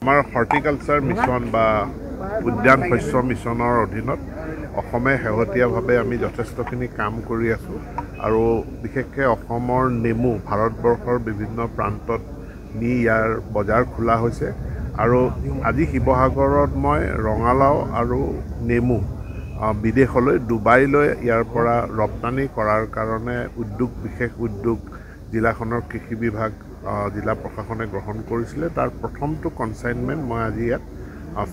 আমাৰ horticulture mission বা উদ্যান শস্য মিছনৰ অধীনত অসমে শেহতীয়াভাৱে আমি যথেষ্টখিনি কাম কৰি আছোঁ আৰু বিশেষকৈ অসমৰ নেমু ভাৰতবৰ্ষৰ বিভিন্ন প্ৰান্তত নি ইয়াৰ বজাৰ খোলা হৈছে আৰু আজি শিৱসাগৰত মই ৰঙালাও আৰু নেমু বিদেশলৈ ডুবাইলৈ ইয়াৰ পৰা ৰপ্তানি কৰাৰ কাৰণে বিশেষ উদ্যোগ জিলাখনৰ কৃষি বিভাগ জিলা প্ৰশাসনে গ্ৰহণ কৰিছিলে। তাৰ প্ৰথমটো কনচাইনমেণ্ট মই আজি ইয়াত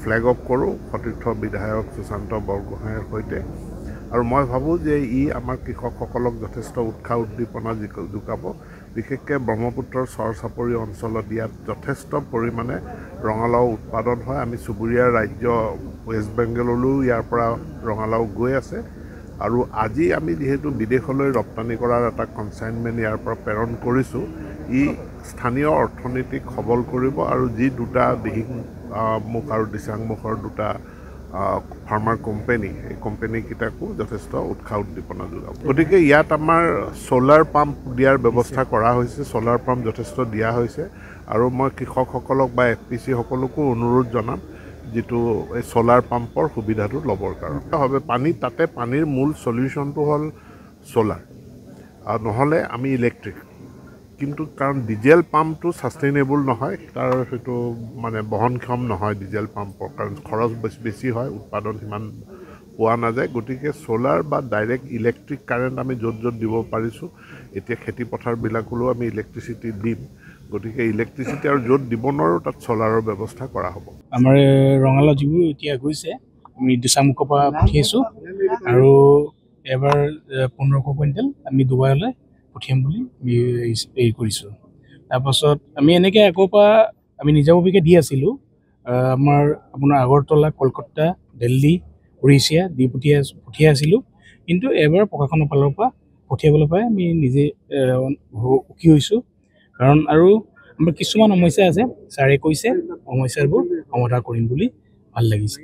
ফ্লেগ অফ কৰোঁ সতীৰ্থ বিধায়ক সুশান্ত বৰগোহাঁইৰ সৈতে আৰু মই ভাবোঁ যে ই আমাৰ কৃষকসকলক যথেষ্ট উৎসাহ উদ্দীপনা যোগাব। বিশেষকৈ ব্ৰহ্মপুত্ৰৰ চৰ চাপৰি অঞ্চলত ইয়াত যথেষ্ট পৰিমাণে ৰঙালাও উৎপাদন হয়। আমি চুবুৰীয়া ৰাজ্য ৱেষ্ট বেংগললৈও ইয়াৰ পৰা ৰঙালাও গৈ আছে আৰু আজি আমি যিহেতু বিদেশলৈ ৰপ্তানি কৰাৰ এটা কনচাইনমেণ্ট ইয়াৰ পৰা প্ৰেৰণ কৰিছোঁ, ই স্থানীয় অৰ্থনীতিক সবল কৰিব আৰু যি দুটা দিহিংমুখ আৰু দিচাংমুখৰ দুটা ফাৰ্মাৰ কোম্পানী, এই কোম্পানীকেইটাকো যথেষ্ট উৎসাহ উদ্দীপনা যোগাব। গতিকে ইয়াত আমাৰ ছ'লাৰ পাম্প দিয়াৰ ব্যৱস্থা কৰা হৈছে, ছ'লাৰ পাম্প যথেষ্ট দিয়া হৈছে আৰু মই কৃষকসকলক বা FPC সকলকো অনুৰোধ জনাম যিটো এই ছ'লাৰ পাম্পৰ সুবিধাটো ল'বৰ কাৰণে তাতে পানীৰ মূল চলিউশ্যনটো হ'ল ছ'লাৰ আৰু নহ'লে আমি ইলেক্ট্ৰিক। কিন্তু কাৰণ ডিজেল পাম্পটো ছাষ্টেইনেবল নহয়, তাৰ সেইটো মানে বহনক্ষম নহয় ডিজেল পাম্পৰ, কাৰণ খৰচ বেছি হয়, উৎপাদন সিমান পোৱা নাযায়। গতিকে ছ'লাৰ বা ডাইৰেক্ট ইলেক্ট্ৰিক কাৰেণ্ট আমি য'ত য'ত দিব পাৰিছোঁ, এতিয়া খেতিপথাৰবিলাকলৈও আমি ইলেক্ট্ৰিচিটি দিম। গতিকে ইলেক্ট্ৰিচিটি আৰু য'ত দিব নোৱাৰোঁ তাত ছ'লাৰৰ ব্যৱস্থা কৰা হ'ব। আমাৰ ৰঙালাও যিবোৰ এতিয়া গৈছে আমি দিচাংমুখৰ পৰা পঠিয়াইছোঁ আৰু এবাৰ 1500 কুইণ্টেল আমি ডুবাইলৈ পঠিয়াম বুলি আমি হেৰি কৰিছোঁ। তাৰপাছত আমি এনেকৈ আগৰ পৰা আমি নিজাববীয়াকৈ দি আছিলোঁ। আপোনাৰ আগৰতলা, কলকাতা, দিল্লী, উৰিষ্যা দি পঠিয়াই আছিলোঁ। কিন্তু এবাৰ প্ৰশাসনৰ ফালৰ পৰা পঠিয়াবলৈ পাই আমি নিজে সুখী হৈছোঁ। কাৰণ আৰু আমাৰ কিছুমান সমস্যা আছে, ছাৰে কৈছে সমস্যাবোৰ সমাধান কৰিম বুলি ভাল লাগিছে।